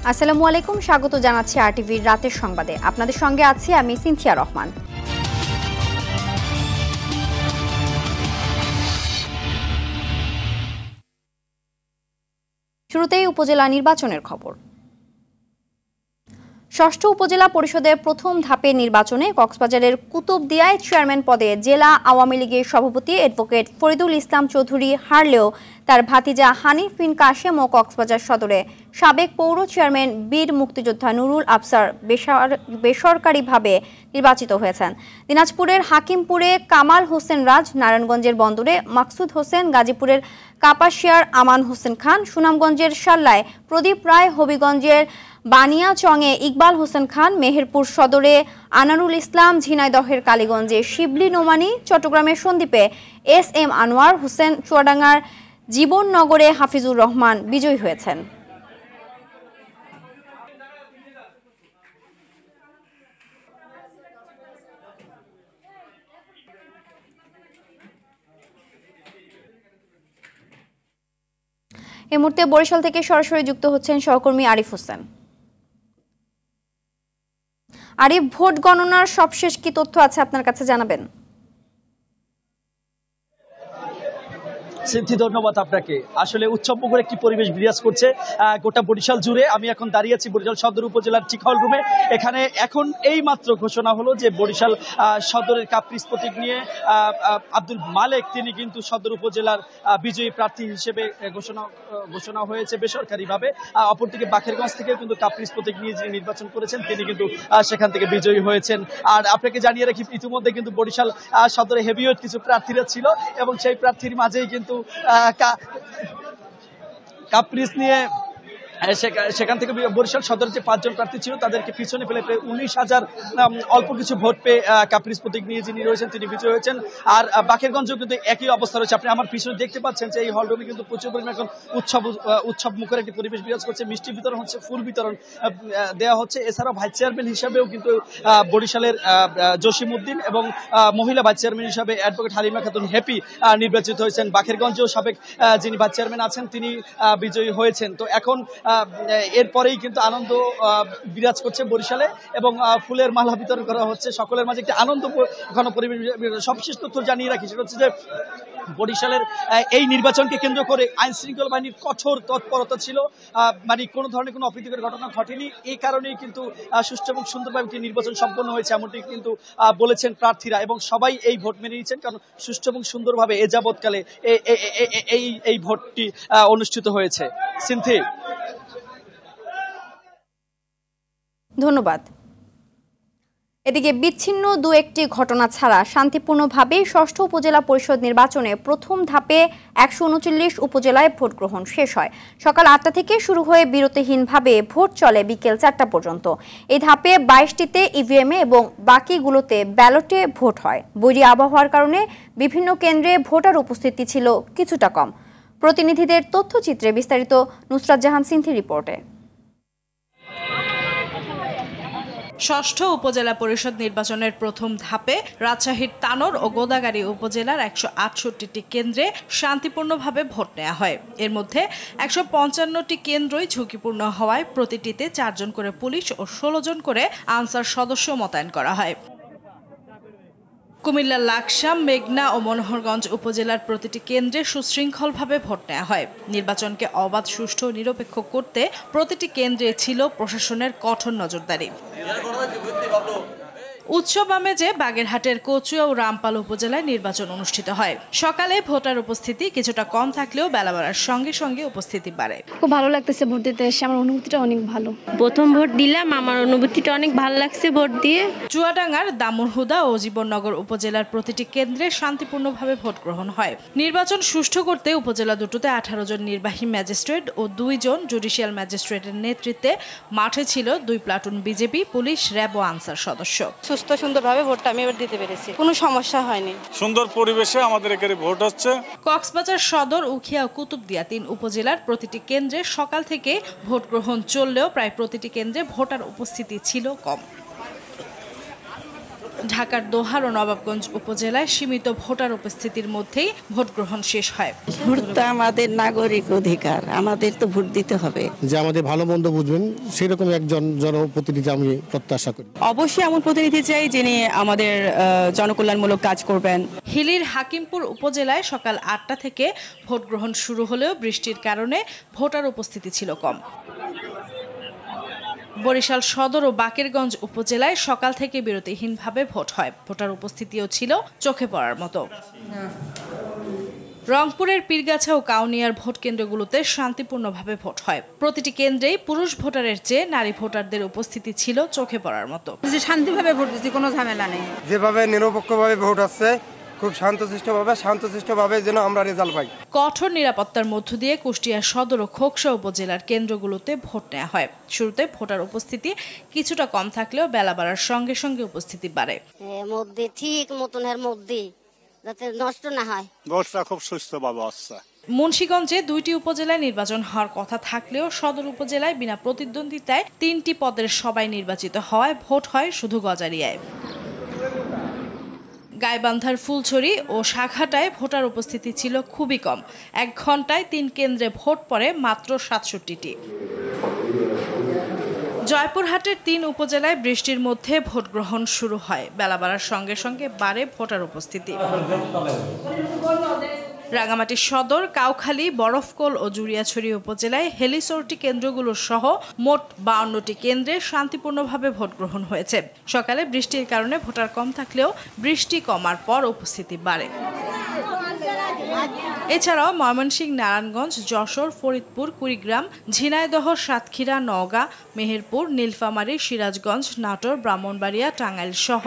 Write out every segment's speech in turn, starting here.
আসসালামু আলাইকুম, স্বাগত জানাচ্ছি আরটিভির রাতের সংবাদে। আপনাদের সঙ্গে আছি আমি সিনথিয়া রহমান। শুরুতেই উপজেলা নির্বাচনের খবর। ষষ্ঠ উপজেলা পরিষদের প্রথম ধাপের নির্বাচনে কক্সবাজারের কুতুবদিয়ায় চেয়ারম্যান পদে জেলা আওয়ামী লীগের সভাপতি অ্যাডভোকেট ফরিদুল ইসলাম চৌধুরী হারলেও তার ভাতিজা হানিফ বিন কাশেম ও কক্সবাজার সদরে সাবেক পৌর চেয়ারম্যান বীর মুক্তিযোদ্ধা নুরুল আফসার বেসরকারিভাবে নির্বাচিত হয়েছেন। দিনাজপুরের হাকিমপুরে কামাল হোসেন রাজ, নারায়ণগঞ্জের বন্দরে মাকসুদ হোসেন, গাজীপুরের কাপাসিয়ার আমান হোসেন খান, সুনামগঞ্জের সাল্লায় প্রদীপ রায়, হবিগঞ্জের বানিয়াচংয়ে ইকবাল হোসেন খান, মেহেরপুর সদরে আনারুল ইসলাম, ঝিনাইদহের কালীগঞ্জে শিবলি নোমানি, চট্টগ্রামের সন্দ্বীপে SM আনোয়ার হোসেন, চুয়াডাঙ্গার জীবননগরে হাফিজুর রহমান বিজয়ী হয়েছেন। এই মুহূর্তে বরিশাল থেকে সরাসরি যুক্ত হচ্ছেন সহকর্মী আরিফ হোসেন। আরিফ, ভোট গণনার সবশেষ কি তথ্য আছে আপনার কাছে জানাবেন? সিনথি, ধন্যবাদ আপনাকে। আসলে উৎসবমুখর একটি পরিবেশ বিরাজ করছে গোটা বরিশাল জুড়ে। আমি এখন দাঁড়িয়ে আছি বরিশাল সদর উপজেলার ঠিক হল রুমে। এখানে এখন এই মাত্র ঘোষণা হলো যে বরিশাল সদরের কাপ্রিস প্রতীক নিয়ে আব্দুল মালেক তিনি কিন্তু সদর উপজেলার বিজয়ী প্রার্থী হিসেবে ঘোষণা হয়েছে বেসরকারিভাবে। অপরদিকে বাকেরগঞ্জ থেকে কিন্তু কাপ্রিস প্রতীক নিয়ে যিনি নির্বাচন করেছেন তিনি কিন্তু সেখান থেকে বিজয়ী হয়েছেন। আর আপনাকে জানিয়ে রাখি, ইতিমধ্যে কিন্তু বরিশাল সদরে হেভিওয়েট কিছু প্রার্থীরা ছিল এবং সেই প্রার্থীর মাঝেই কিন্তু কাপ্রিস নিয়ে সেখান থেকে বরিশাল সদরের যে 5 জন প্রার্থী ছিল তাদেরকে পিছনে ফেলে প্রায় 19,000 অল্প কিছু ভোট পেয়ে কাপ্রিস প্রতীক নিয়ে যিনি রয়েছেন তিনি বিজয়ী হয়েছেন। আর বাকেরগঞ্জেও কিন্তু একই অবস্থা রয়েছে। আপনি আমার পিছনে দেখতে পাচ্ছেন যে এই হলরুমে কিন্তু প্রচুর পরিমাণে এখন উৎসব মুখের একটি পরিবেশ বিরাজ করছে। মিষ্টি বিতরণ হচ্ছে, ফুল বিতরণ দেওয়া হচ্ছে। এছাড়াও ভাইস চেয়ারম্যান হিসাবেও কিন্তু বরিশালের জসিমউদ্দিন এবং মহিলা ভাইস চেয়ারম্যান হিসাবে অ্যাডভোকেট হালিমা খাতুন হ্যাপি নির্বাচিত হয়েছেন। বাকেরগঞ্জেও সাবেক যিনি ভাইস চেয়ারম্যান আছেন তিনি বিজয়ী হয়েছেন। তো এখন এরপরেই কিন্তু আনন্দ বিরাজ করছে বরিশালে এবং ফুলের মালা বিতরণ করা হচ্ছে। সকলের মাঝে একটি আনন্দ ঘন পরিবেশ। সবশেষ তথ্য জানিয়ে রাখি, সেটা হচ্ছে যে বরিশালের এই নির্বাচনকে কেন্দ্র করে আইন শৃঙ্খলা বাহিনীর কঠোর তৎপরতা ছিল। মানে কোনো ধরনের কোনো অপ্রীতিকর ঘটনা ঘটেনি। এই কারণেই কিন্তু সুষ্ঠু এবং সুন্দরভাবে একটি নির্বাচন সম্পন্ন হয়েছে এমনটি কিন্তু বলেছেন প্রার্থীরা এবং সবাই এই ভোট মেনে নিয়েছেন, কারণ সুষ্ঠু এবং সুন্দরভাবে এ যাবৎকালে এই ভোটটি অনুষ্ঠিত হয়েছে। সিনথি, ধন্যবাদ। এদিকে বিচ্ছিন্ন দু একটি ঘটনা ছাড়া শান্তিপূর্ণভাবে ষষ্ঠ উপজেলা পরিষদ নির্বাচনে প্রথম ধাপে 139 উপজেলায় ভোট গ্রহণ শেষ হয়। সকাল 8টা থেকে শুরু হয়ে বিরতিহীনভাবে ভোট চলে বিকেল 4টা পর্যন্ত। এই ধাপে 22টিতে ইভিএমে এবং বাকিগুলোতে ব্যালটে ভোট হয়। বৈরী আবহাওয়ার কারণে বিভিন্ন কেন্দ্রে ভোটার উপস্থিতি ছিল কিছুটা কম। প্রতিনিধিদের তথ্যচিত্রে বিস্তারিত নুসরাত জাহান সিনথি রিপোর্টে। ষষ্ঠ উপজেলা পরিষদ নির্বাচনের প্রথম ধাপে রাজশাহীর তানোর ও গোদাগাড়ী উপজেলার 168টি কেন্দ্রে শান্তিপূর্ণভাবে ভোট নেওয়া হয়। এর মধ্যে 155টি কেন্দ্রই ঝুঁকিপূর্ণ হওয়ায় প্রতিটিতে 4 জন করে পুলিশ ও 16 জন করে আনসার সদস্য মোতায়েন করা হয়। কুমিল্লার লাকসাম, মেঘনা ও মনোহরগঞ্জ উপজেলার প্রতিটি কেন্দ্রে সুশৃঙ্খলভাবে ভোট নেওয়া হয়। নির্বাচনকে অবাধ, সুষ্ঠু ও নিরপেক্ষ করতে প্রতিটি কেন্দ্রে ছিল প্রশাসনের কঠোর নজরদারি। উৎসব আমেজে বাগেরহাটের কচুয়া ও রামপাল উপজেলায় নির্বাচন অনুষ্ঠিত হয়। সকালে ভোটার উপস্থিতি কিছুটা কম থাকলেও বেলা বাড়ার সঙ্গে সঙ্গে উপস্থিতি বাড়ে। খুব ভালো লাগতেছে ভোট দিতে এসে, আমার অনুভূতিটা অনেক ভালো। প্রথম ভোট দিলাম, আমার অনুভূতিটা অনেক ভালো লাগছে ভোট দিয়ে। চুয়াডাঙ্গার দামুরহুদা ও জীবননগর উপজেলার প্রতিটি কেন্দ্রে শান্তিপূর্ণভাবে ভোট গ্রহণ হয়। নির্বাচন সুষ্ঠু করতে উপজেলা দুটোতে 18 জন নির্বাহী ম্যাজিস্ট্রেট ও 2 জন জুডিশিয়াল ম্যাজিস্ট্রেটের নেতৃত্বে মাঠে ছিল 2 প্লাটুন বিজেপি, পুলিশ, র্যাব ও আনসার সদস্য। সুস্থ সুন্দরভাবে ভোটটা আমি এবার দিতে পেরেছি, কোনো সমস্যা হয়নি। সুন্দর পরিবেশে আমাদের এখানে ভোট হচ্ছে। কক্সবাজার সদর, উখিয়া ও কুতুবদিয়া 3 উপজেলার প্রতিটি কেন্দ্রে সকাল থেকে ভোট গ্রহণ চললেও প্রায় প্রতিটি কেন্দ্রে ভোটার উপস্থিতি ছিল কম। ঢাকার দোহার ও নবাবগঞ্জ উপজেলায় সীমিত ভোটার উপস্থিতির মধ্যেই ভোট গ্রহণ শেষ হয়। ভোট তো আমাদের নাগরিক অধিকার, আমাদের তো ভোট দিতে হবে। যে আমাদের ভালো মন্দ বুঝবেন সেরকম একজন জনপ্রতিনিধি আমি প্রত্যাশা করি। অবশ্যই এমন প্রতিনিধি চাই যিনি আমাদের জনকল্যাণমূলক কাজ করবেন। হিলির হাকিমপুর উপজেলায় সকাল ৮টা থেকে ভোট গ্রহণ শুরু হলেও বৃষ্টির কারণে ভোটার উপস্থিতি ছিল কম। বরিশাল সদর ও বাকেরগঞ্জ উপজেলায় সকাল থেকে বিরতিহীনভাবে ভোট হয়। ভোটার উপস্থিতিও ছিল চোখে পড়ার মতো। রংপুরের পীরগাছা ও কাউনিয়ার ভোট কেন্দ্রগুলোতে শান্তিপূর্ণভাবে ভোট হয়। প্রতিটি কেন্দ্রেই পুরুষ ভোটারের চেয়ে নারী ভোটারদের উপস্থিতি ছিল চোখে পড়ার মতো। শান্তিভাবে ভোট দিচ্ছি, কোনো ঝামেলা নেই। যেভাবে নিরপেক্ষভাবে ভোট হচ্ছে, খুব শান্তশিষ্টভাবে যেন আমরা রেজাল্ট পাই। কঠোর নিরাপত্তার মধ্য দিয়ে কুষ্টিয়া সদর ও খোকসা উপজেলার কেন্দ্রগুলোতে ভোট নেওয়া হয়। শুরুতে ভোটার উপস্থিতি কিছুটা কম থাকলেও বেলা বাড়ার সঙ্গে সঙ্গে উপস্থিতি বাড়ে। মধ্যে ঠিক মতনের মধ্যে যাতে নষ্ট না হয়। ভোটটা খুব সুস্থভাবে হচ্ছে। মুন্সিগঞ্জে 2টি উপজেলায় নির্বাচন হওয়ার কথা থাকলেও সদর উপজেলায় বিনা প্রতিদ্বন্দ্বিতায় 3টি পদের সবাই নির্বাচিত হওয়ায় ভোট হয় শুধু গজারিয়ায়। গাইবান্ধার ফুলছড়ি ও সাঘাটায় ভোটার উপস্থিতি ছিল খুবই কম। 1 ঘন্টায় 3 কেন্দ্রে ভোট পড়ে মাত্র 67টি। জয়পুরহাটের 3 উপজেলায় বৃষ্টির মধ্যে ভোট গ্রহণ শুরু হয়। বেলা বাড়ার সঙ্গে সঙ্গে বাড়ে ভোটার উপস্থিতি। রাঙামাটি সদর, কাউখালী, বরফকোল ও জুরিয়াছড়ি উপজেলায় হেলিসোর্টি কেন্দ্রগুলো সহ মোট 52টি কেন্দ্রে শান্তিপূর্ণভাবে ভোট গ্রহণ হয়েছে। সকালে বৃষ্টির কারণে ভোটার কম থাকলেও বৃষ্টি কমার পর উপস্থিতি বাড়ে। এছাড়াও ময়মনসিংহ, নারায়ণগঞ্জ, যশোর, ফরিদপুর, কুড়িগ্রাম, ঝিনাইদহ, সাতক্ষীরা, নওগাঁ, মেহেরপুর, নীলফামারী, সিরাজগঞ্জ, নাটোর, ব্রাহ্মণবাড়িয়া, টাঙ্গাইল সহ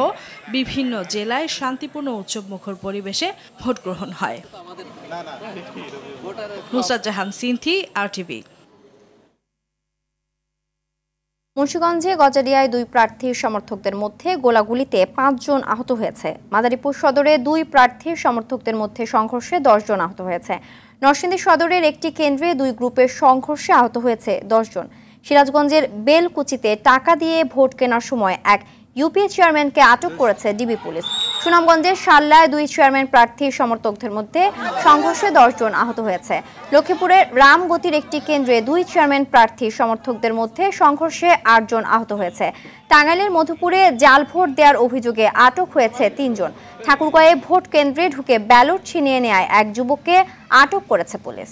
বিভিন্ন জেলায় শান্তিপূর্ণ উৎসবমুখর পরিবেশে ভোট গ্রহণ হয়। নুসরাত জাহান সিনথি, RTV। মুন্সিগঞ্জে গজারিয়ায় 2 প্রার্থীর সমর্থকদের মধ্যে গোলাগুলিতে 5 জন আহত হয়েছে। মাদারীপুর সদরে 2 প্রার্থীর সমর্থকদের মধ্যে সংঘর্ষে 10 জন আহত হয়েছে। নরসিংদী সদরের একটি কেন্দ্রে 2 গ্রুপের সংঘর্ষে আহত হয়েছে 10 জন। সিরাজগঞ্জের বেলকুচিতে টাকা দিয়ে ভোট কেনার সময় এক ইউপিএ চেয়ারম্যানকে আটক করেছে ডিবি পুলিশ। সুনামগঞ্জের শাল্লায় 2 চেয়ারম্যান প্রার্থীর সমর্থকদের মধ্যে সংঘর্ষে 10 জন আহত হয়েছে। লক্ষ্মীপুরের রামগতির একটি কেন্দ্রে 2 চেয়ারম্যান প্রার্থীর সমর্থকদের মধ্যে সংঘর্ষে 8 জন আহত হয়েছে। টাঙ্গাইলের মধুপুরে জাল ভোট দেওয়ার অভিযোগে আটক হয়েছে 3 জন। ঠাকুরগাঁয়ে ভোট কেন্দ্রে ঢুকে ব্যালট ছিনিয়ে নেয় এক যুবককে আটক করেছে পুলিশ।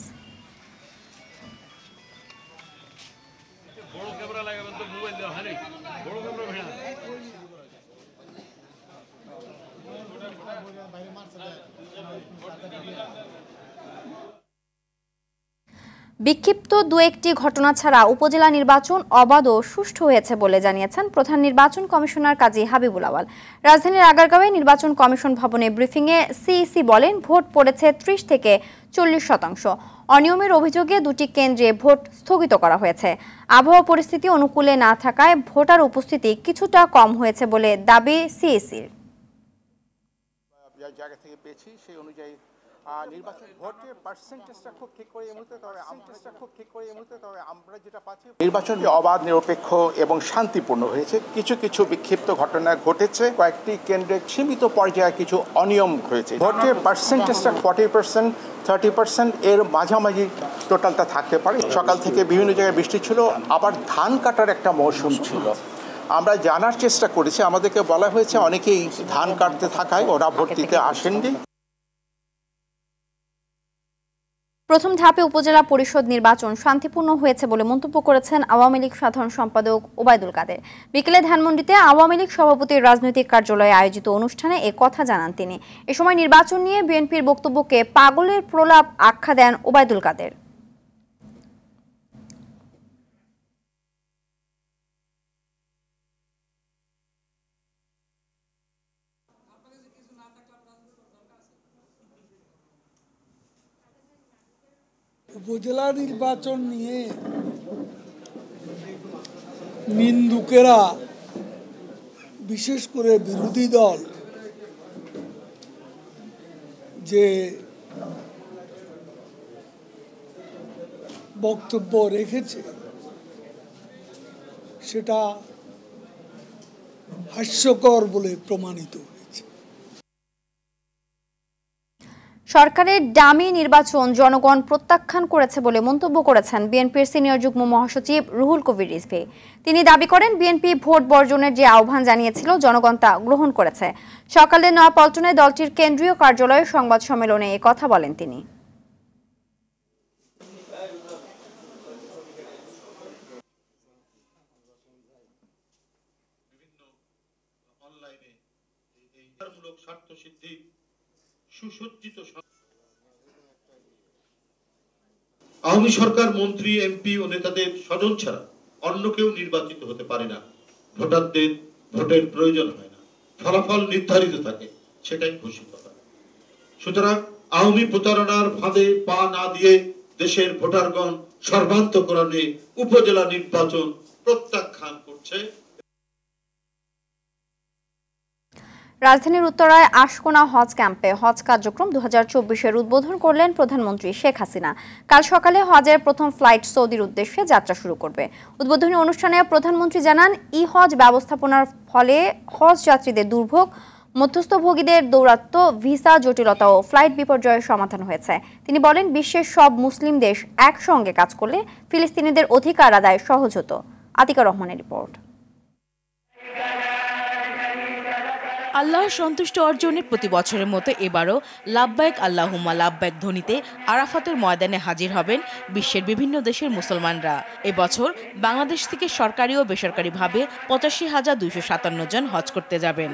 বিক্ষিপ্ত 2-1টি ঘটনা ছাড়া উপজেলা নির্বাচন অবাধ ও সুষ্ঠু হয়েছে বলে জানিয়েছেন প্রধান নির্বাচন কমিশনার কাজী হাবিবুল আওয়াল। রাজধানীর আগারগাঁওয়ে নির্বাচন কমিশন ভবনে ব্রিফিংয়ে সিইসি বলেন, ভোট পড়েছে 30 থেকে 40%। অনিয়মের অভিযোগে 2টি কেন্দ্রে ভোট স্থগিত করা হয়েছে। আবহাওয়া পরিস্থিতি অনুকূলে না থাকায় ভোটার উপস্থিতি কিছুটা কম হয়েছে বলে দাবি সিইসির। জায়গা থেকে পেয়েছি সেই অনুযায়ী নির্বাচন ভোটের পার্সেন্টেজটা খুব ঠিক করে এই মুহূর্তে, তবে আমরা যেটা পাচ্ছি নির্বাচন অবাধ, নিরপেক্ষ এবং শান্তিপূর্ণ হয়েছে। কিছু কিছু বিক্ষিপ্ত ঘটনা ঘটেছে, কয়েকটি কেন্দ্রে সীমিত পর্যায়ে কিছু অনিয়ম হয়েছে। ভোটের পার্সেন্টেজটা 40%, 30% এর মাঝামাঝি টোটালটা থাকতে পারে। সকাল থেকে বিভিন্ন জায়গায় বৃষ্টি ছিল, আবার ধান কাটার একটা মৌসুম ছিল। আমরা জানার চেষ্টা করেছি, আমাদেরকে বলা হয়েছে অনেকেই ধান কাটতে থাকায় ওরা ভোট দিতে আসেননি। প্রথম ধাপে উপজেলা পরিষদ নির্বাচন শান্তিপূর্ণ হয়েছে বলে মন্তব্য করেছেন আওয়ামী লীগ সাধারণ সম্পাদক ওবায়দুল কাদের। বিকেলে ধানমন্ডিতে আওয়ামী লীগ সভাপতির রাজনৈতিক কার্যালয়ে আয়োজিত অনুষ্ঠানে এ কথা জানান তিনি। এ সময় নির্বাচন নিয়ে বিএনপির বক্তব্যকে পাগলের প্রলাপ আখ্যা দেন ওবায়দুল কাদের। উপজেলা নির্বাচন নিয়ে নিন্দুকেরা, বিশেষ করে বিরোধী দল যে বক্তব্য রেখেছে সেটা হাস্যকর বলে প্রমাণিত হয়েছে। সরকারের ডামি নির্বাচন জনগণ প্রত্যাখ্যান করেছে বলে মন্তব্য করেছেন বিএনপির সিনিয়র যুগ্ম মহাসচিব রুহুল কবির রিজভী। তিনি দাবি করেন বিএনপি ভোট বর্জনের যে আহ্বান জানিয়েছিল জনগণ তা গ্রহণ করেছে। সকালে নয়াপল্টনে দলটির কেন্দ্রীয় কার্যালয়ে সংবাদ সম্মেলনে এ কথা বলেন তিনি। আওয়ামী সরকার মন্ত্রী, এমপি ও নেতাদের স্বজন ছাড়া অন্য কেউ নির্বাচিত হতে পারে না। ভোটারদের ভোটের প্রয়োজন হয় না, ফলাফল নির্ধারিত থাকে, সেটাই ঘোষিত হয়। সুতরাং আওয়ামী প্রতারণার ফাঁদে পা না দিয়ে দেশের ভোটারগণ সর্বান্তকরণে উপজেলা নির্বাচন প্রত্যাখ্যান করছে। রাজধানীর উত্তরায় আশকোনা হজ ক্যাম্পে হজ কার্যক্রম 2024-এর উদ্বোধন করলেন প্রধানমন্ত্রী শেখ হাসিনা। কাল সকালে হজের প্রথম ফ্লাইট সৌদির উদ্দেশ্যে যাত্রা শুরু করবে। উদ্বোধনী অনুষ্ঠানে প্রধানমন্ত্রী জানান, ই হজ ব্যবস্থাপনার ফলে হজ যাত্রীদের দুর্ভোগ, মধ্যস্থভোগীদের দৌরাত্ম্য, ভিসা জটিলতা ও ফ্লাইট বিপর্যয়ের সমাধান হয়েছে। তিনি বলেন, বিশ্বের সব মুসলিম দেশ একসঙ্গে কাজ করলে ফিলিস্তিনিদের অধিকার আদায় সহজ হতো। আতিকা রহমানের রিপোর্ট। আল্লাহর সন্তুষ্টি অর্জনের প্রতি বছরের মতো এবারও লাব্বাইক আল্লাহুম্মা লাব্বাইক ধ্বনিতে আরাফাতের ময়দানে হাজির হবেন বিশ্বের বিভিন্ন দেশের মুসলমানরা। এবছর বাংলাদেশ থেকে সরকারি ও বেসরকারিভাবে ৮৫,২৫৭ জন হজ করতে যাবেন।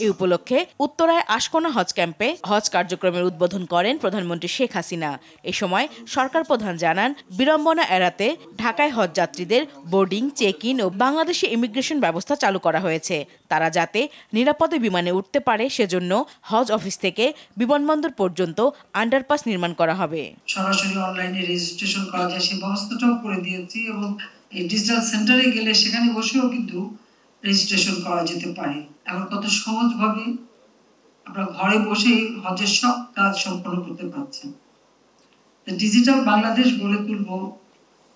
এই উপলক্ষে উত্তরায় আশকোনা হজ ক্যাম্পে হজ কার্যক্রমের উদ্বোধন করেন প্রধানমন্ত্রী শেখ হাসিনা। এ সময় সরকার প্রধান জানান, বিড়ম্বনা এড়াতে ঢাকায় হজ যাত্রীদের বোর্ডিং, চেক ইন ও বাংলাদেশি ইমিগ্রেশন ব্যবস্থা চালু করা হয়েছে। তারা যাতে নিরাপদে বিমানে উঠতে পারে সেজন্য হজ অফিস থেকে বিমানবন্দর পর্যন্ত আন্ডারপাস নির্মাণ করা হবে। সরাসরি অনলাইনে রেজিস্ট্রেশন করা যায় সেই ব্যবস্থাটাও করে দিয়েছি এবং এই ডিজিটাল সেন্টারে গেলে সেখানে বসেও কিন্তু রেজিস্ট্রেশন করা যেতে পারে। এখন কত সহজভাবে আপনারা ঘরে বসেই হজের সব কাজ সম্পন্ন করতে পারছেন। ডিজিটাল বাংলাদেশ গড়ে তুলব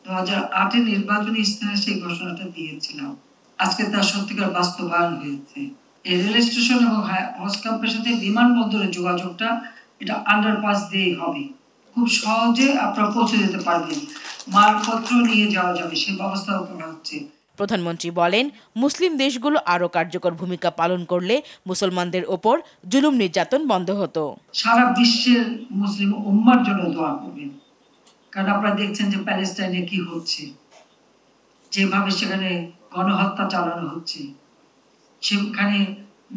2008-এর নির্বাচনী ইস্তেহারে সেই ঘোষণাটা দিয়েছিলাম। আজকে তার সত্যিকার বাস্তবায়ন হয়েছে। এই রেল স্টেশন এবং হজ ক্যাম্পের সাথে বিমানবন্দরের যোগাযোগটা এটা আন্ডারপাস দিয়েই হবে। খুব সহজে আপনারা পৌঁছে যেতে পারবেন, মালপত্র নিয়ে যাওয়া যাবে, সেই ব্যবস্থাও করা হচ্ছে। প্রধানমন্ত্রী বলেন, মুসলিম দেশগুলো আরও কার্যকর ভূমিকা পালন করলে মুসলমানদের ওপর জুলুম নির্যাতন বন্ধ হতো। সারা বিশ্বের মুসলিম উম্মার জন্য দোয়া করবেন, কারণ আপনারা দেখছেন যে প্যালেস্টাইনে কি হচ্ছে, যেভাবে সেখানে গণহত্যা চালানো হচ্ছে, সেখানে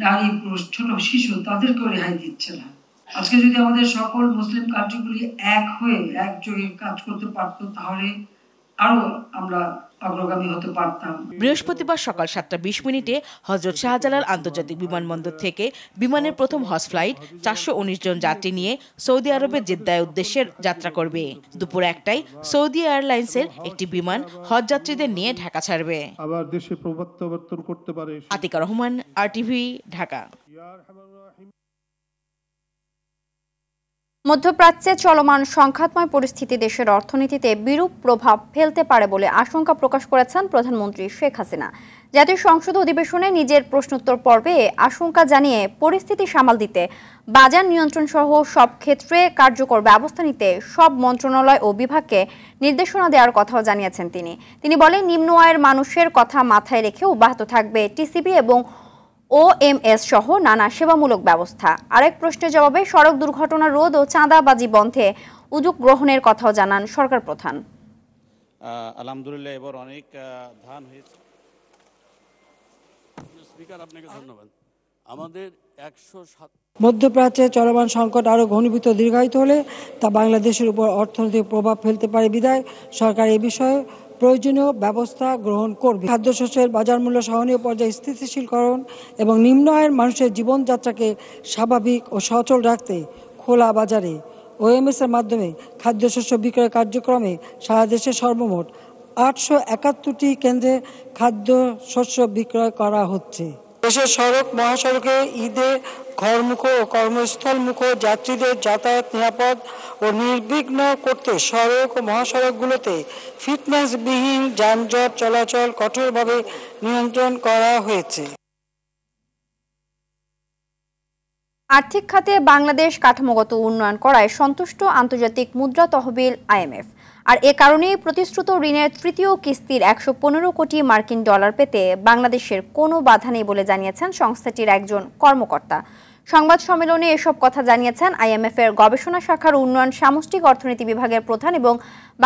নারী, পুরুষ, ছোট শিশু তাদেরকেও রেহাই দিচ্ছে না। আজকে যদি আমাদের সকল মুসলিম কান্ট্রিগুলি এক হয়ে একযোগে কাজ করতে পারত, তাহলে আরো আমরা অগ্রগামী হতে পারতাম। বৃহস্পতিবার সকাল 7:20 হযরত শাহজালাল আন্তর্জাতিক বিমানবন্দর থেকে বিমানের প্রথম হজ ফ্লাইট 419 জন যাত্রী নিয়ে সৌদি আরবের জেদ্দায় উদ্দেশ্যে যাত্রা করবে। দুপুর 1টায় সৌদি এয়ারলাইন্সের একটি বিমান হজ যাত্রীদের নিয়ে ঢাকা ছাড়বে। আবার দেশে প্রত্যাবর্তন করতে পারে। আতিকা রহমান, আরটিভি, ঢাকা। মধ্যপ্রাচ্যে চলমান সংঘাতময় পরিস্থিতি দেশের অর্থনীতিতে বিরূপ প্রভাব ফেলতে পারে বলে আশঙ্কা প্রকাশ করেছেন প্রধানমন্ত্রী শেখ হাসিনা। জাতীয় সংসদ অধিবেশনে নিজের প্রশ্নোত্তর পর্বে আশঙ্কা জানিয়ে পরিস্থিতি সামাল দিতে বাজার নিয়ন্ত্রণ সহ সব ক্ষেত্রে কার্যকর ব্যবস্থা নিতে সব মন্ত্রণালয় ও বিভাগকে নির্দেশনা দেওয়ার কথাও জানিয়েছেন তিনি বলেন, নিম্ন আয়ের মানুষের কথা মাথায় রেখে অব্যাহত থাকবে টিসিবি এবং ওএমএস সহ নানা সেবামূলক ব্যবস্থা। আরেক প্রশ্নের জবাবে সড়ক দুর্ঘটনা রোধ ও চাঁদাবাজি বন্ধে উদ্যোগ গ্রহণের কথাও জানান সরকার প্রধান। আলহামদুলিল্লাহ এবার অনেক ধান হয়েছে। স্পিকার, আপনাকে ধন্যবাদ। আমাদের 107 মধ্যপ্রাচ্যে চলমান সংকট আরও ঘনীভূত দীর্ঘায়িত হলে তা বাংলাদেশের উপর অর্থনৈতিক প্রভাব ফেলতে পারে বিধায় সরকার এ বিষয়ে প্রয়োজনীয় ব্যবস্থা গ্রহণ করবে। খাদ্যশস্যের বাজার মূল্য সহনীয় পর্যায়ে স্থিতিশীলকরণ এবং নিম্ন আয়ের মানুষের জীবনযাত্রাকে স্বাভাবিক ও সচল রাখতে খোলা বাজারে ওএমএস-এর মাধ্যমে খাদ্যশস্য বিক্রয় কার্যক্রমে সারা দেশে সর্বমোট 871টি কেন্দ্রে খাদ্যশস্য বিক্রয় করা হচ্ছে। দেশের সড়ক মহাসড়কে ঈদে ঘরমুখ ও কর্মস্থলমুখ যাত্রীদের যাতায়াত নিরাপদ ও নির্বিঘ্ন করতে সড়ক ও মহাসড়কগুলোতে ফিটনেসবিহীন যানজট চলাচল কঠোরভাবে নিয়ন্ত্রণ করা হয়েছে। আর্থিক খাতে বাংলাদেশ কাঠামোগত উন্নয়ন করায় সন্তুষ্ট আন্তর্জাতিক মুদ্রা তহবিল IMF। আর এ কারণেই প্রতিশ্রুত ঋণের তৃতীয় কিস্তির 115 কোটি মার্কিন ডলার পেতে বাংলাদেশের কোনো বাধা নেই বলে জানিয়েছেন সংস্থাটির একজন কর্মকর্তা। সংবাদ সম্মেলনে এসব কথা জানিয়েছেন IMF এর গবেষণা শাখার উন্নয়ন সামষ্টিক অর্থনীতি বিভাগের প্রধান এবং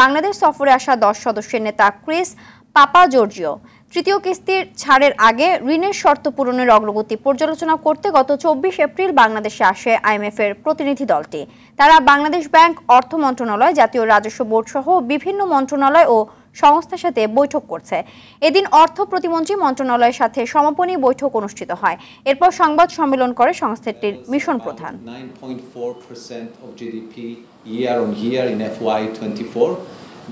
বাংলাদেশ সফরে আসা 10 সদস্যের নেতা ক্রিস পাপাজর্জিও। তৃতীয় কিস্তির ছাড়ের আগে ঋণের শর্ত পূরণের অগ্রগতি পর্যালোচনা করতে গত 24 এপ্রিল বাংলাদেশে আসে IMF এর প্রতিনিধি দলটি। তারা বাংলাদেশ ব্যাংক, অর্থ মন্ত্রণালয়, জাতীয় রাজস্ব বোর্ড সহ বিভিন্ন মন্ত্রণালয় ও সংস্থার সাথে বৈঠক করছে। এদিন অর্থ প্রতিমন্ত্রী মন্ত্রণালয়ের সাথে সমাপনী বৈঠক অনুষ্ঠিত হয়। এরপর সংবাদ সম্মেলন করে সংস্থাটির মিশন প্রধান। 9.4% of GDP year on year in FY24.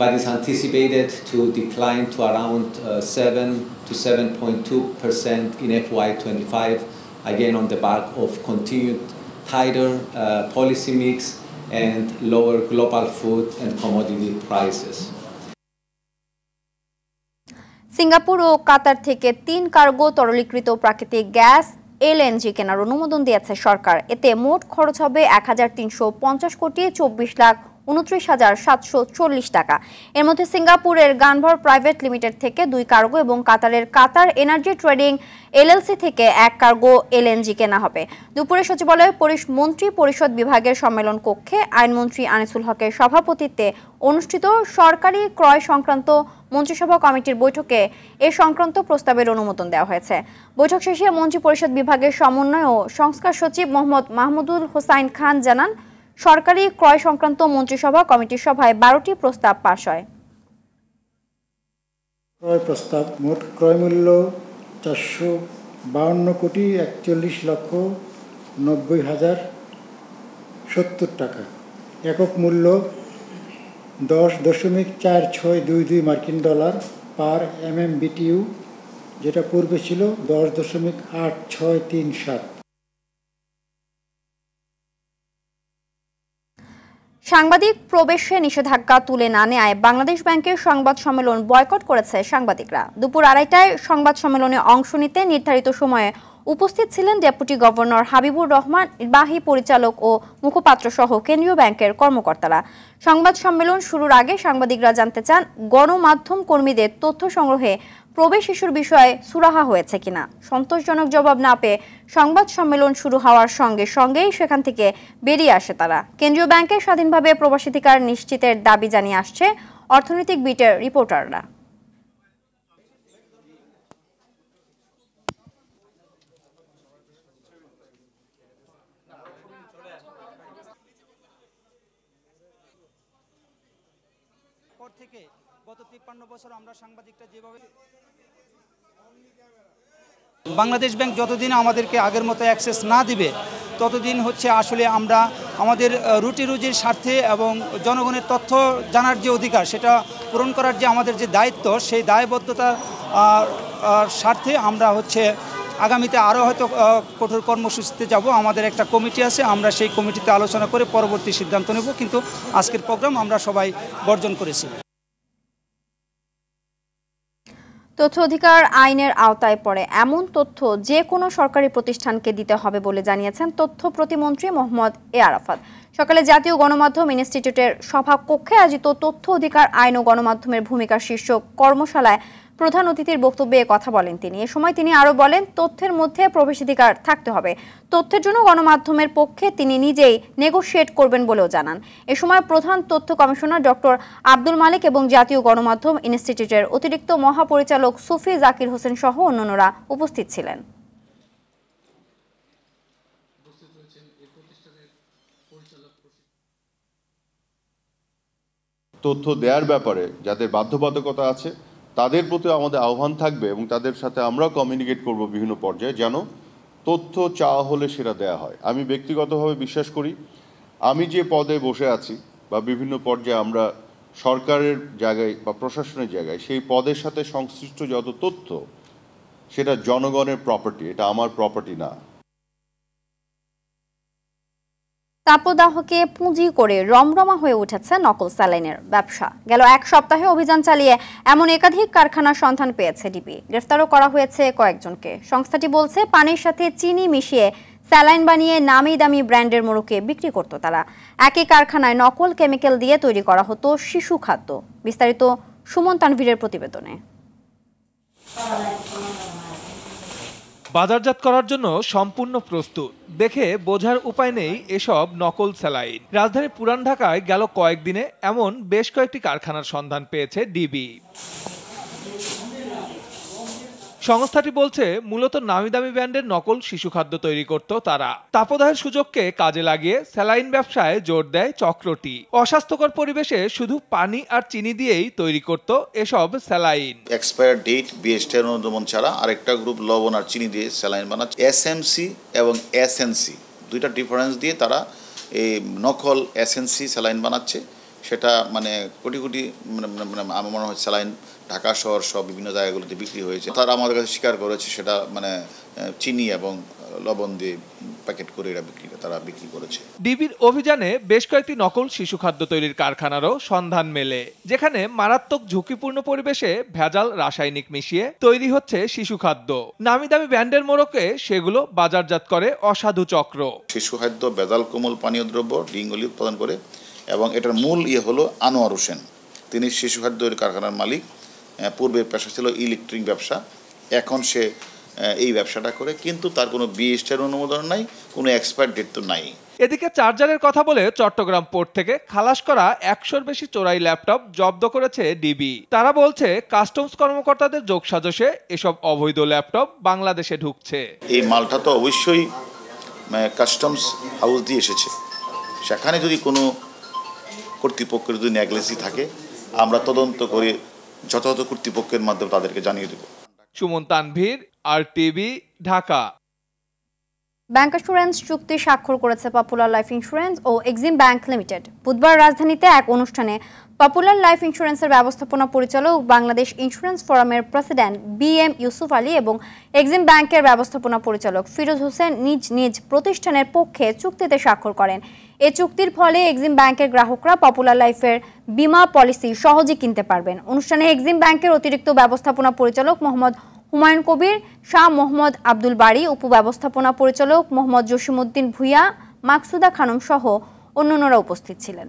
But is anticipated to decline to around 7 to 7.2% in FY25, again on the back of continued tighter policy mix and lower global food and commodity prices. Singapore ও Qatar থেকে 3 cargo তরলীকৃত প্রাকৃতিক gas LNG কেনার অনুমোদন দিয়েছে সরকার। এতে মোট খরচ হবে 1350 কোটি 24,29,740 টাকা। এর মধ্যে সিঙ্গাপুরের গানভর প্রাইভেট লিমিটেড থেকে 2 কার্গো এবং কাতারের কাতার এনার্জি ট্রেডিং LLC থেকে 1 কার্গো LNG কেনা হবে। দুপুরে সচিবালয়ে মন্ত্রী পরিষদ বিভাগের সম্মেলন কক্ষে আইনমন্ত্রী আনিসুল হকের সভাপতিত্বে অনুষ্ঠিত সরকারি ক্রয় সংক্রান্ত মন্ত্রিসভা কমিটির বৈঠকে এ সংক্রান্ত প্রস্তাবের অনুমোদন দেওয়া হয়েছে। বৈঠক শেষে মন্ত্রী পরিষদ বিভাগের সমন্বয় ও সংস্কার সচিব মোহাম্মদ মাহমুদুল হোসাইন খান জানান, সরকারি ক্রয় সংক্রান্ত মন্ত্রিসভা কমিটির সভায় 12টি প্রস্তাব পাশ হয়। ক্রয় প্রস্তাব মোট ক্রয় মূল্য 452 কোটি 41,90,070 টাকা। একক মূল্য 10.4622 মার্কিন ডলার পার MMBTU, যেটা পূর্বে ছিল 10.8637। সাংবাদিক প্রবেশে নিষেধাজ্ঞা তুলে না নেয় বাংলাদেশ ব্যাংকের সংবাদ সম্মেলন বয়কট করেছে সাংবাদিকরা। দুপুর 2:30টায় সংবাদ সম্মেলনে অংশ নিতে নির্ধারিত সময়ে উপস্থিত ছিলেন ডেপুটি গভর্নর হাবিবুর রহমান, নির্বাহী পরিচালক ও মুখপাত্র সহ কেন্দ্রীয় ব্যাংকের কর্মকর্তারা। সংবাদ সম্মেলন শুরুর আগে সাংবাদিকরা জানতে চান গণমাধ্যম কর্মীদের তথ্য সংগ্রহে প্রবেশ ইস্যুর বিষয়ে সুরাহা হয়েছে কিনা। সন্তোষজনক জবাব না পেয়ে সংবাদ সম্মেলন শুরু হওয়ার সঙ্গে সঙ্গেই সেখান থেকে বেরিয়ে আসে তারা। কেন্দ্রীয় ব্যাংকের স্বাধীনভাবে প্রবাসিধিকার নিশ্চিতের দাবি জানিয়ে আসছে অর্থনৈতিক বিটের রিপোর্টাররা। থেকে গত 53 বছর আমরা সাংবাদিকরা যেভাবে বাংলাদেশ ব্যাংক যতদিন আমাদেরকে আগের মতো অ্যাক্সেস না দিবে ততদিন হচ্ছে আসলে আমরা আমাদের রুটি রুজির স্বার্থে এবং জনগণের তথ্য জানার যে অধিকার সেটা পূরণ করার যে আমাদের যে দায়িত্ব, সেই দায়বদ্ধতার স্বার্থে আমরা হচ্ছে আগামীতে আরও হয়তো কঠোর কর্মসূচিতে যাব। আমাদের একটা কমিটি আছে, আমরা সেই কমিটিতে আলোচনা করে পরবর্তী সিদ্ধান্ত নেব, কিন্তু আজকের প্রোগ্রাম আমরা সবাই বর্জন করেছি। তথ্য অধিকার আইনের আওতায় পড়ে এমন তথ্য যে কোনো সরকারি প্রতিষ্ঠানকে দিতে হবে বলে জানিয়েছেন তথ্য প্রতিমন্ত্রী মোহাম্মদ এ আরাফাত। সকালে জাতীয় গণমাধ্যম ইনস্টিটিউটের সভাকক্ষে আয়োজিত তথ্য অধিকার আইন ও গণমাধ্যমের ভূমিকা শীর্ষক কর্মশালায় প্রধান অতিথির বক্তব্যে কথা বলেন তিনি। এ সময় তিনি আরও বলেন, তথ্যের মধ্যে প্রবেশাধিকার থাকতে হবে। তথ্যের জন্য গণমাধ্যমের পক্ষে তিনি নিজেই নেগোশিয়েট করবেন বলেও জানান। এ সময় প্রধান তথ্য কমিশনার ডক্টর আব্দুল মালিক এবং জাতীয় গণমাধ্যম ইনস্টিটিউটের অতিরিক্ত মহাপরিচালক সুফি জাকির হোসেন সহ অন্যান্যরা উপস্থিত ছিলেন। তথ্য দেওয়ার ব্যাপারে যাদের বাধ্যবাধকতা আছে তাদের প্রতি আমাদের আহ্বান থাকবে এবং তাদের সাথে আমরা কমিউনিকেট করব বিভিন্ন পর্যায়ে, যেন তথ্য চাওয়া হলে সেটা দেয়া হয়। আমি ব্যক্তিগতভাবে বিশ্বাস করি, আমি যে পদে বসে আছি বা বিভিন্ন পর্যায়ে আমরা সরকারের জায়গায় বা প্রশাসনের জায়গায় সেই পদের সাথে সংশ্লিষ্ট যত তথ্য সেটা জনগণের প্রপার্টি, এটা আমার প্রপার্টি না। তাপদাহকে পুঁজি করে রমরমা হয়ে উঠেছে নকল স্যালাইনের ব্যবসা। গেল এক সপ্তাহে অভিযান চালিয়ে এমন একাধিক কারখানার সন্ধান পেয়েছে ডিবি। গ্রেফতারও করা হয়েছে কয়েকজনকে। সংস্থাটি বলছে পানির সাথে চিনি মিশিয়ে স্যালাইন বানিয়ে নামি দামি ব্র্যান্ডের মোড়কে বিক্রি করত তারা। একই কারখানায় নকল কেমিক্যাল দিয়ে তৈরি করা হতো শিশু খাদ্য। বিস্তারিত সুমন তানভীরের প্রতিবেদনে। বাজারজাত করার জন্য সম্পূর্ণ প্রস্তুত, দেখে বোঝার উপায় নেই এসব নকল স্যালাইন। রাজধানী পুরান ঢাকায় গেল কয়েকদিনে এমন বেশ কয়েকটি কারখানার সন্ধান পেয়েছে ডিবি। সংস্থাটি বলছে মূলত নামি দামি ব্র্যান্ডের নকল শিশু খাদ্য তৈরি করত তারা। তাপদাহের সুযোগকে কাজে লাগিয়ে স্যালাইন ব্যবসায় জোর দেয় চক্রটি। অস্বাস্থ্যকর পরিবেশে শুধু পানি আর চিনি দিয়েই তৈরি করত এসব স্যালাইন। এক্সপায়ার ডেট বিএসটিআর অনুমোদন ছাড়া আরেকটা গ্রুপ লবণ আর চিনি দিয়ে স্যালাইন বানাচ্ছে। এসএমসি এবং এসএনসি দুইটা ডিফারেন্স দিয়ে তারা এই নকল এসএনসি স্যালাইন বানাচ্ছে। সেটা মানে কোটি কোটি মানে আমার মনে হয় স্যালাইন ঢাকা শহর সব বিভিন্ন জায়গাগুলোতে বিক্রি হয়েছে। তারা আমাদের কাছে স্বীকার করেছে সেটা মানে চিনি এবং লবণ দিয়ে প্যাকেট করে তারা বিক্রি করেছে। ডিবির অভিযানে বেশ কয়েকটি নকল শিশু খাদ্য তৈরির কারখানারও সন্ধান মেলে, যেখানে মারাত্মক ঝুঁকিপূর্ণ পরিবেশে ভেজাল রাসায়নিক মিশিয়ে তৈরি হচ্ছে শিশু খাদ্য। নামি দামি ব্র্যান্ডের মোড়কে সেগুলো বাজারজাত করে অসাধু চক্র। শিশু খাদ্য ভেজাল কোমল পানীয় দ্রব্য ডিঙ্গলি উৎপাদন করে এবং এটার মূল হলো আনোয়ার হোসেন। তিনি শিশু খাদ্য কারখানার মালিক। পূর্বে পেশা ছিল ইলেকট্রিক ব্যবসা, এখন সে এই ব্যবসাটা করে, কিন্তু তার কোনো বিএসটিআর অনুমোদন নাই, কোনো এক্সপায়ার ডেট তো নাই। এদিকে চার্জারের কথা বলে চট্টগ্রাম পোর্ট থেকে খালাস করা 100-র বেশি চোরাই ল্যাপটপ জব্দ করেছে ডিবি। তারা বলছে কাস্টমস কর্মকর্তাদের যোগসাজশে এসব অবৈধ ল্যাপটপ বাংলাদেশে ঢুকছে। এই মালটা তো অবশ্যই কাস্টমস হাউস দিয়ে এসেছে। সেখানে যদি কোনো কর্তৃপক্ষের যদি নেগলেন্সি থাকে, আমরা তদন্ত করে যথাযথ কর্তৃপক্ষের মাধ্যমে তাদেরকে জানিয়ে দেব। Suman Tanvir, RTV, Dhaka. Bancassurance চুক্তি স্বাক্ষর করেছে পপুলার লাইফ ইন্স্যুরেন্স ও এক্সিম ব্যাংক লিমিটেড। বুধবার রাজধানীতে এক অনুষ্ঠানে পপুলার লাইফ ইন্স্যুরেন্সের ব্যবস্থাপনা পরিচালক, বাংলাদেশ ইন্স্যুরেন্স ফোরামের প্রেসিডেন্ট BM ইউসুফ আলী এবং এক্সিম ব্যাংকের ব্যবস্থাপনা পরিচালক ফিরোজ হোসেন নিজ নিজ প্রতিষ্ঠানের পক্ষে চুক্তিতে স্বাক্ষর করেন। এই চুক্তির ফলে এক্সিম ব্যাংকের গ্রাহকরা পপুলার লাইফের বীমা পলিসি সহজে কিনতে পারবেন। অনুষ্ঠানে এক্সিম ব্যাংকের অতিরিক্ত ব্যবস্থাপনা পরিচালক মোহাম্মদ হুমায়ুন কবির, শাহ মোহাম্মদ আব্দুল বারী, উপব্যবস্থাপনা পরিচালক মোহাম্মদ জসিমউদ্দিন ভুইয়া, মাকসুদা খানম সহ অন্যান্যরা উপস্থিত ছিলেন।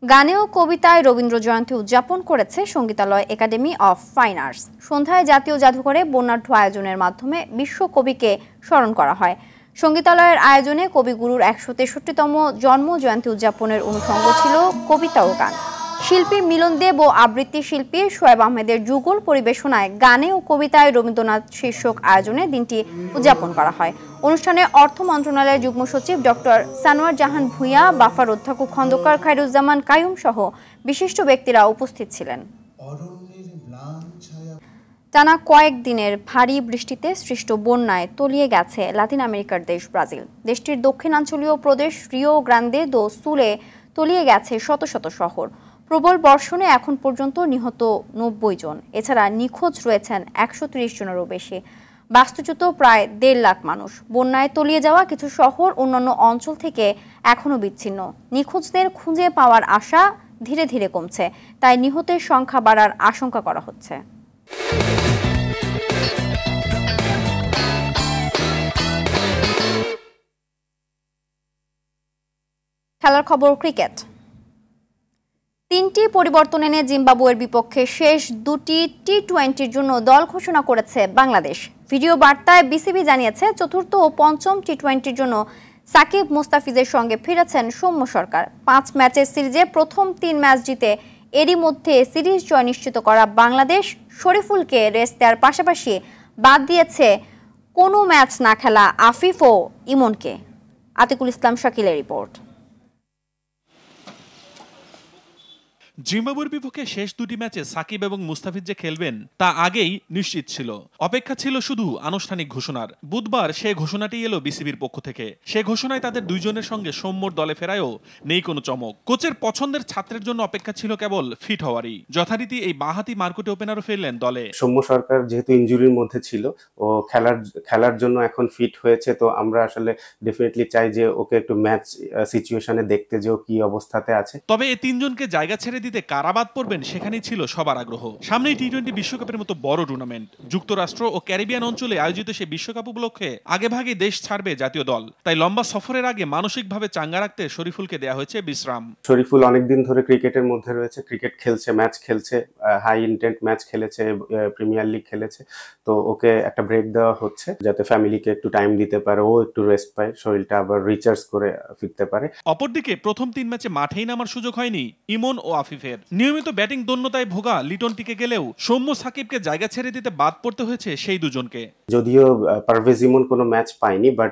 গানে ও কবিতায় রবীন্দ্র জয়ন্তী উদযাপন করেছে সঙ্গীতালয় একাডেমি অফ ফাইন আর্টস। সন্ধ্যায় জাতীয় জাদুঘরে বর্ণাঢ্য আয়োজনের মাধ্যমে বিশ্বকবিকে স্মরণ করা হয়। সঙ্গীতালয়ের আয়োজনে কবিগুরুর 163তম জন্ম জয়ন্তী উদযাপনের অনুষঙ্গ ছিল কবিতা ও গান। শিল্পী মিলন দেব ও আবৃত্তি শিল্পী শোয়েব আহমেদের যুগল পরিবেশনায় গানে ও কবিতায় রবীন্দ্রনাথ শীর্ষক আয়োজনে দিনটি উদযাপন করা হয়। অনুষ্ঠানে অর্থ মন্ত্রণালয়ের যুগ্ম সচিব ডক্টর সানোয়ার জাহান ভুঁইয়া, বাফার অধ্যক্ষ খন্দকার খায়রুজ্জামান কায়ুম সহ বিশিষ্ট ব্যক্তিরা উপস্থিত ছিলেন। টানা কয়েক দিনের ভারী বৃষ্টিতে সৃষ্ট বন্যায় তলিয়ে গেছে লাতিন আমেরিকার দেশ ব্রাজিল। দেশটির দক্ষিণাঞ্চলীয় প্রদেশ রিও গ্রান্দে দো সুলে তলিয়ে গেছে শত শত শহর। প্রবল বর্ষণে এখন পর্যন্ত নিহত 90 জন। এছাড়া নিখোঁজ রয়েছেন 130 জনেরও বেশি। বাস্তুচ্যুত প্রায় 1.5 লাখ মানুষ। বন্যায় তলিয়ে যাওয়া কিছু শহর অন্যান্য অঞ্চল থেকে এখনও বিচ্ছিন্ন। নিখোঁজদের খুঁজে পাওয়ার আশা ধীরে ধীরে কমছে, তাই নিহতের সংখ্যা বাড়ার আশঙ্কা করা হচ্ছে। খেলার খবর, ক্রিকেট। 3টি পরিবর্তন এনে জিম্বাবুয়ের বিপক্ষে শেষ 2টি টি-20-র জন্য দল ঘোষণা করেছে বাংলাদেশ। ভিডিও বার্তায় বিসিবি জানিয়েছে, চতুর্থ ও পঞ্চম টি-20-র জন্য সাকিব মুস্তাফিজের সঙ্গে ফিরেছেন সৌম্য সরকার। 5 ম্যাচের সিরিজে প্রথম 3 ম্যাচ জিতে এরই মধ্যে সিরিজ জয় নিশ্চিত করা বাংলাদেশ শরীফুলকে রেস্ট দেওয়ার পাশাপাশি বাদ দিয়েছে কোনো ম্যাচ না খেলা আফিফ ও ইমনকে। আতিকুল ইসলাম শাকিলের রিপোর্ট। জিম্বাবুয়ের বিপক্ষে শেষ দুটি ম্যাচে সাকিব এবং মুস্তাফিজ যে খেলবেন তা আগেই নিশ্চিত ছিল। অপেক্ষা ছিল শুধু আনুষ্ঠানিক ঘোষণার। বুধবার সে ঘোষণাটি এলো বিসিবির পক্ষ থেকে। সে ঘোষণায় তাদের দুইজনের সঙ্গে সৌম্যর দলে ফেরায়ও নেই কোনো চমক। কোচের পছন্দের ছাত্রের জন্য অপেক্ষা ছিল কেবল ফিট হওয়ারই। যথারীতি এই বাঁহাতি মার্কুটে ওপেনারও ফেললেন দলে। সৌম্য সরকার যেহেতু ইনজুরির মধ্যে ছিল, ও খেলার জন্য এখন ফিট হয়েছে, তো আমরা আসলে ডেফিনেটলি চাই যে ওকে একটু ম্যাচ সিচুয়েশনে দেখতে যে ও কি অবস্থাতে আছে। তবে এই তিনজনকে জায়গা ছেড়ে দিতে কারা বাদ পড়বেন সেখানেই ছিল সবার আগ্রহ। সামনেই টি-20 বিশ্বকাপের মতো বড় টুর্নামেন্ট। যুক্তরাষ্ট্র ও ক্যারিবিয়ান অঞ্চলে আয়োজিত সেই বিশ্বকাপ উপলক্ষে আগেভাগে দেশ ছাড়বে জাতীয় দল। তাই লম্বা সফরের আগে মানসিকভাবে চাঙ্গা রাখতে শরীফুলকে দেয়া হয়েছে বিশ্রাম। শরীফুল অনেকদিন ধরে ক্রিকেটের মধ্যে রয়েছে, ক্রিকেট খেলছে, ম্যাচ খেলছে, হাই ইন্টেন্ট ম্যাচ খেলেছে, প্রিমিয়ার লিগ খেলেছে, তো ওকে একটা ব্রেক দেওয়া হচ্ছে যাতে ফ্যামিলিকে একটু টাইম দিতে পারে, ও একটু রেস্ট পায়, শরীরটা আবার রিচার্জ করে ফিরতে পারে। অপরদিকে প্রথম 3 ম্যাচে মাঠেই নামার সুযোগ হয়নি ইমন ও আফিফের। নিয়মিত ব্যাটিং দন্যতায় ভোগা লিটন টিকে গেলেও সৌম্য সাকিবকে জায়গা ছেড়ে দিতে বাদ পড়তে হয়েছে সেই দুজনকে। যদিও পারভেজ ইমন কোনো ম্যাচ পায়নি, বাট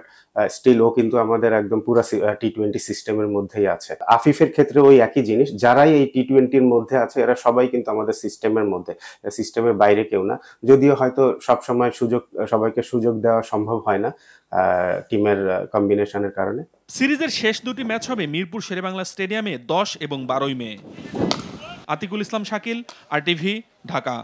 স্টিল ও কিন্তু আমাদের একদম পুরো টি-20 সিস্টেমের মধ্যেই আছে। আফিফের ক্ষেত্রে ওই একই জিনিস, যারাই এই টি-20-র মধ্যে আছে এরা সবাই কিন্তু আমাদের সিস্টেমের মধ্যে, সিস্টেমের বাইরে কেউ না। যদিও হয়তো সবসময় সবাইকে সুযোগ দেওয়া সম্ভব হয় না টিমের কম্বিনেশনের কারণে। সিরিজের শেষ দুটি ম্যাচ হবে মিরপুর শেরেবাংলা স্টেডিয়ামে 10 এবং 12 মে। আতিকুল ইসলাম শাকিল, RTV, ঢাকা।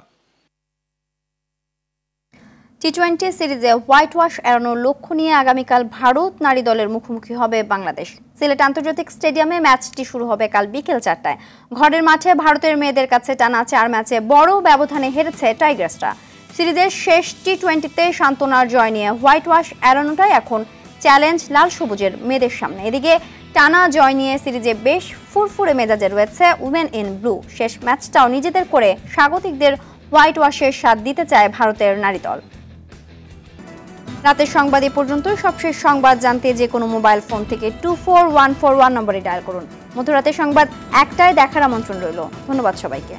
টি-20 সিরিজে হোয়াইট ওয়াশ এড়ানোর লক্ষ্য নিয়ে আগামীকাল ভারত নারী দলের মুখোমুখি হবে বাংলাদেশ। সিলেট আন্তর্জাতিক স্টেডিয়ামে ম্যাচটি শুরু হবে কাল বিকেল 4টায়। ঘরের মাঠে ভারতের মেয়েদের কাছে টানা 4 ম্যাচে বড় ব্যবধানে হেরেছে টাইগার্সরা। সিরিজের শেষ টি-20তে সান্ত্বনার জয় নিয়ে হোয়াইট ওয়াশ এড়ানোটাই এখন চ্যালেঞ্জ লাল সবুজের মেয়েদের সামনে। এদিকে টানা জয় নিয়ে সিরিজে বেশ ফুরফুরে মেজাজে রয়েছে উমেন ইন ব্লু। শেষ ম্যাচটাও নিজেদের করে স্বাগতিকদের হোয়াইট ওয়াশের স্বাদ দিতে চায় ভারতের নারী দল। রাতের সংবাদ এ পর্যন্তই। সবশেষ সংবাদ জানতে যে কোনো মোবাইল ফোন থেকে 24141 নম্বরে ডায়াল করুন। মধ্যরাতের সংবাদ 1টায় দেখার আমন্ত্রণ রইল। ধন্যবাদ সবাইকে।